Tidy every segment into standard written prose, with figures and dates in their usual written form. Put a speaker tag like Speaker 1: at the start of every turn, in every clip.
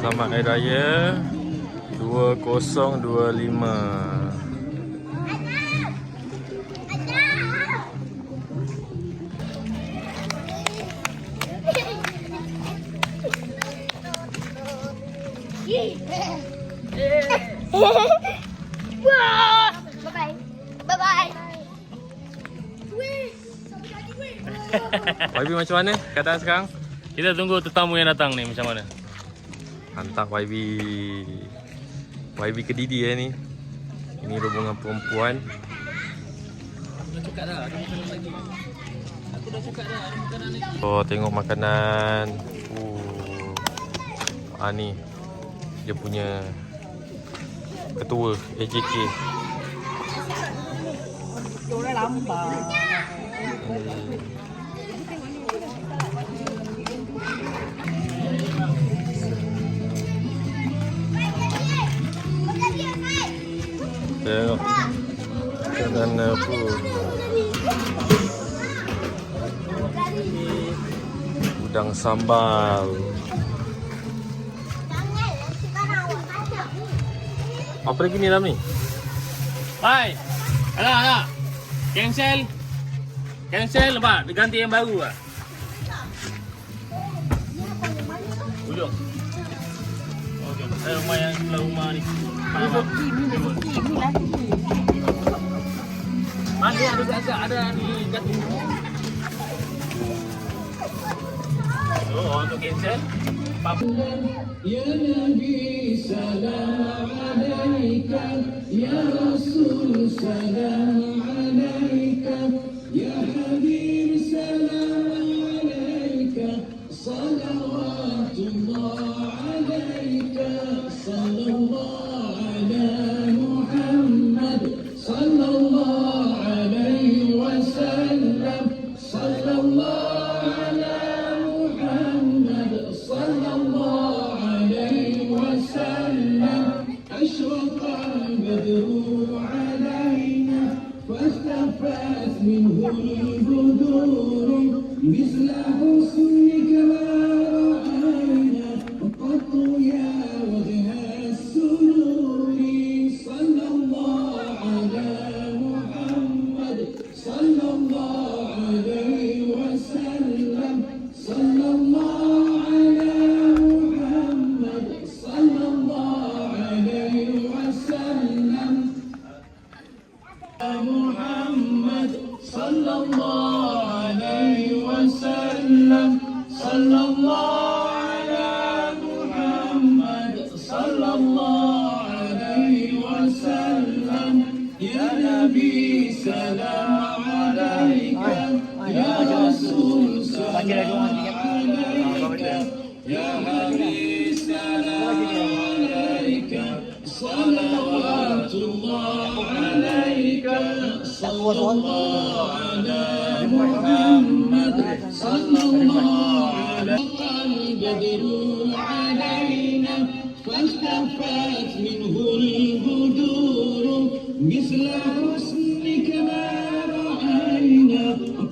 Speaker 1: Selamat Hari Raya 2025.
Speaker 2: Bye-bye. Bye-bye.
Speaker 1: YB macam mana keadaan sekarang?
Speaker 3: Kita tunggu tetamu yang datang ni macam mana.
Speaker 1: Hantar YB. YB ke Didi ni. Ini rombongan perempuan.
Speaker 3: Aku dah cakap dah, ada makanan lagi. Aku dah cakap dah, ada makanan lagi.
Speaker 1: Oh, tengok makanan. Ni dia punya ketua AJK.
Speaker 4: Orang lambat.
Speaker 1: Tengok makanan apa. Udang sambal. Apa lagi ni dalam ni?
Speaker 3: Hai. Alah. Cancel. Cancel lepas ganti yang baru ah. Ujung. Okey. Rumah yang sebelah rumah ni. Ada di kat ni. Oh, untuk cancel.
Speaker 5: Ya Nabi salam alaika, Ya Rasul salam alaika, Ya Habib salam alaika, salawatullah alaika, sallallahu ala Muhammad, sallallahu alaihi wasallam, sallallahu أشرق البدر علينا فاختفت منه البدور مثل حسنك ما رأينا قط يا وجه السرور صلى الله على محمد صلى الله عليه وسلم صلى الله على محمد صلى الله عليه وسلم محمد صلى الله عليه وسلم صلى الله على محمد صلى الله عليه وسلم يا نبي سلام عليك يا رسول سلام عليك يا حبيب سلام عليك صلوات الله عليك صلى الله على محمد صلى الله على البدر علينا فاختفت منه البدور مثل حسنك ما رأينا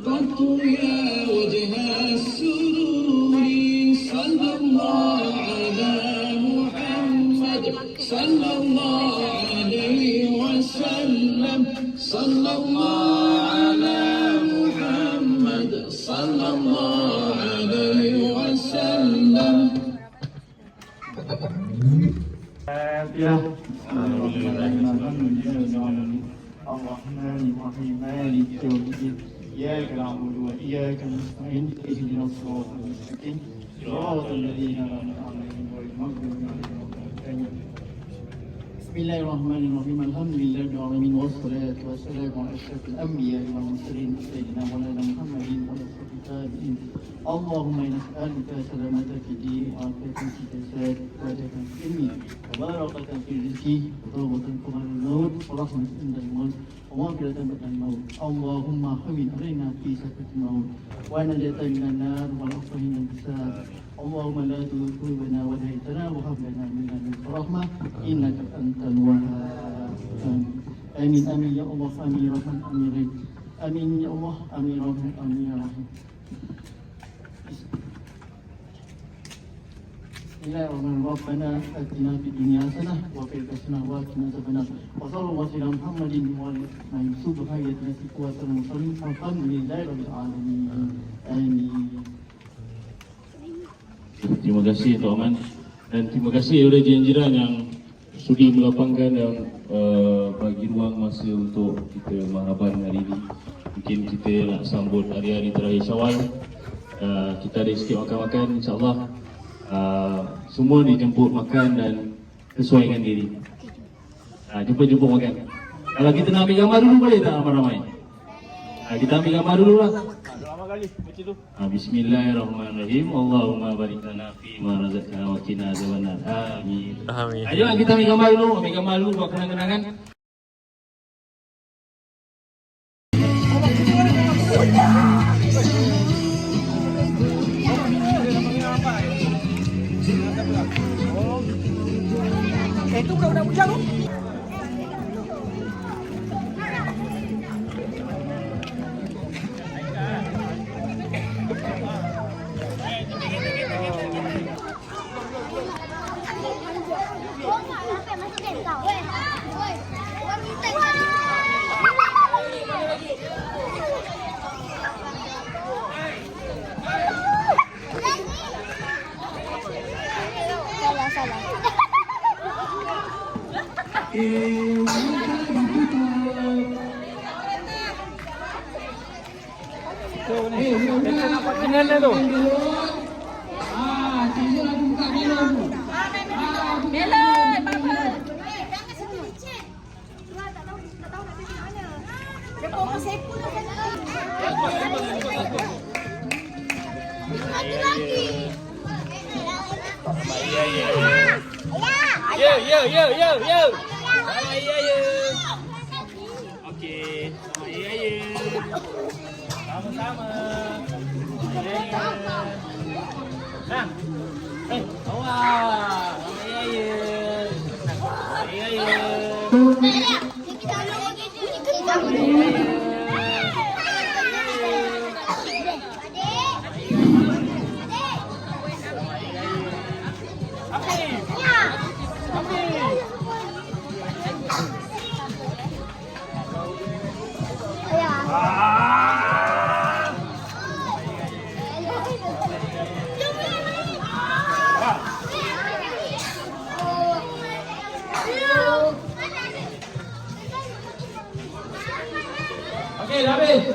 Speaker 5: قط يا وجه السرور صلى الله على محمد صلى الله عليه وسلم صلى الله على محمد صلى الله عليه وسلم
Speaker 6: الرحمن الرحيم مالك يوم الدين إياك نعبد وإياك نستعين اهدنا الصراط المستقيم صراط الذين أنعمت عليهم غير المغضوب عليهم ولا الضالين بسم الله الرحمن الرحيم الحمد لله رب العالمين والصلاة والسلام على أشرف الأنبياء والمرسلين سيدنا مولانا محمد وعلى آله التابعين اللهم نسألك سلامة في الدين وعافية في الجسد وعافية في العلم وبركة في الرزق وتوبة قبل الموت ورحمة عند الموت ومغفرة بعد الموت اللهم حمد علينا في سكرة الموت ونجاة من النار والعفو من الحساب اللهم لا تزغ قلوبنا وهديتنا وهب لنا من لدنك رحمة إنك أنت الوهاب آمين آمين يا الله آمين يا رحمن آمين يا رحيم آمين يا الله آمين يا رحمن آمين يا رحيم Bismillahirrahmanirrahim. Rabbana atina fid dunya hasanah wa fil akhirati wa qina adzabannar. Wa sallallahu ala Muhammadin wa ala alihi subhanallahi wa ta'ala. Alhamdulillahi rabbil alamin. Amin.
Speaker 5: Terima kasih Tok Aman dan terima kasih kepada jiran-jiran yang sudi melapangkan dan bagi ruang masa untuk kita marhaban hari ini. Mungkin kita nak sambut hari-hari terakhir Syawal. Kita ada sikit makan-makan, insyaAllah semua dijemput makan dan sesuaikan diri. Jumpa-jumpa makan. Kalau kita nak ambil gambar dulu boleh tak ramai-ramai? Kita ambil gambar dulu lah. Bismillahirrahmanirrahim. Allahumma barik lana fi ma razaqtana wa qina adzabannar. Amin.
Speaker 1: Amin.
Speaker 5: Ayo kita ambil gambar dulu buat kenang-kenangan.
Speaker 4: Itu budak-budak bujang tu.
Speaker 3: Okey, sama-sama. Nah, awak,
Speaker 5: Okey, dah habis.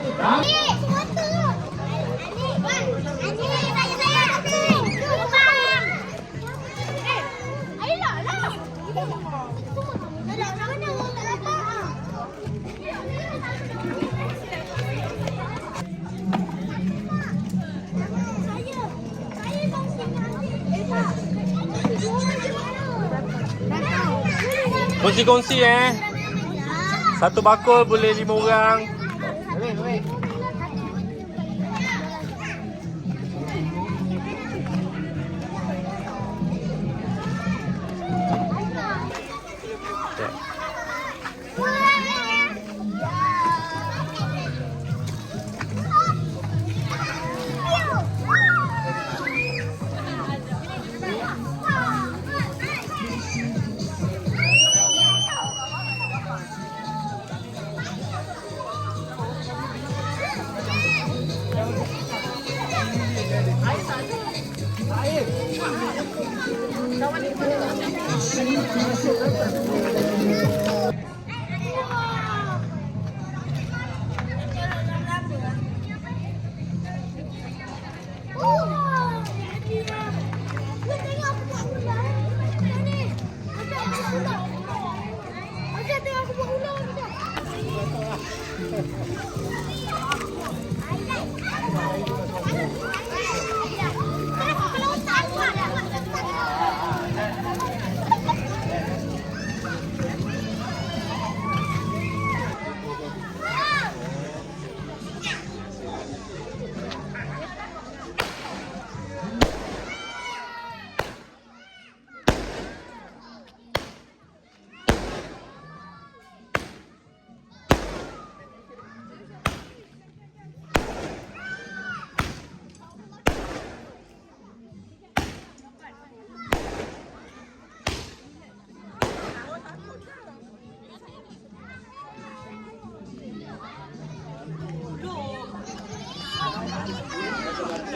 Speaker 1: Kongsi-kongsi Satu bakul boleh 5 orang.
Speaker 2: Oh,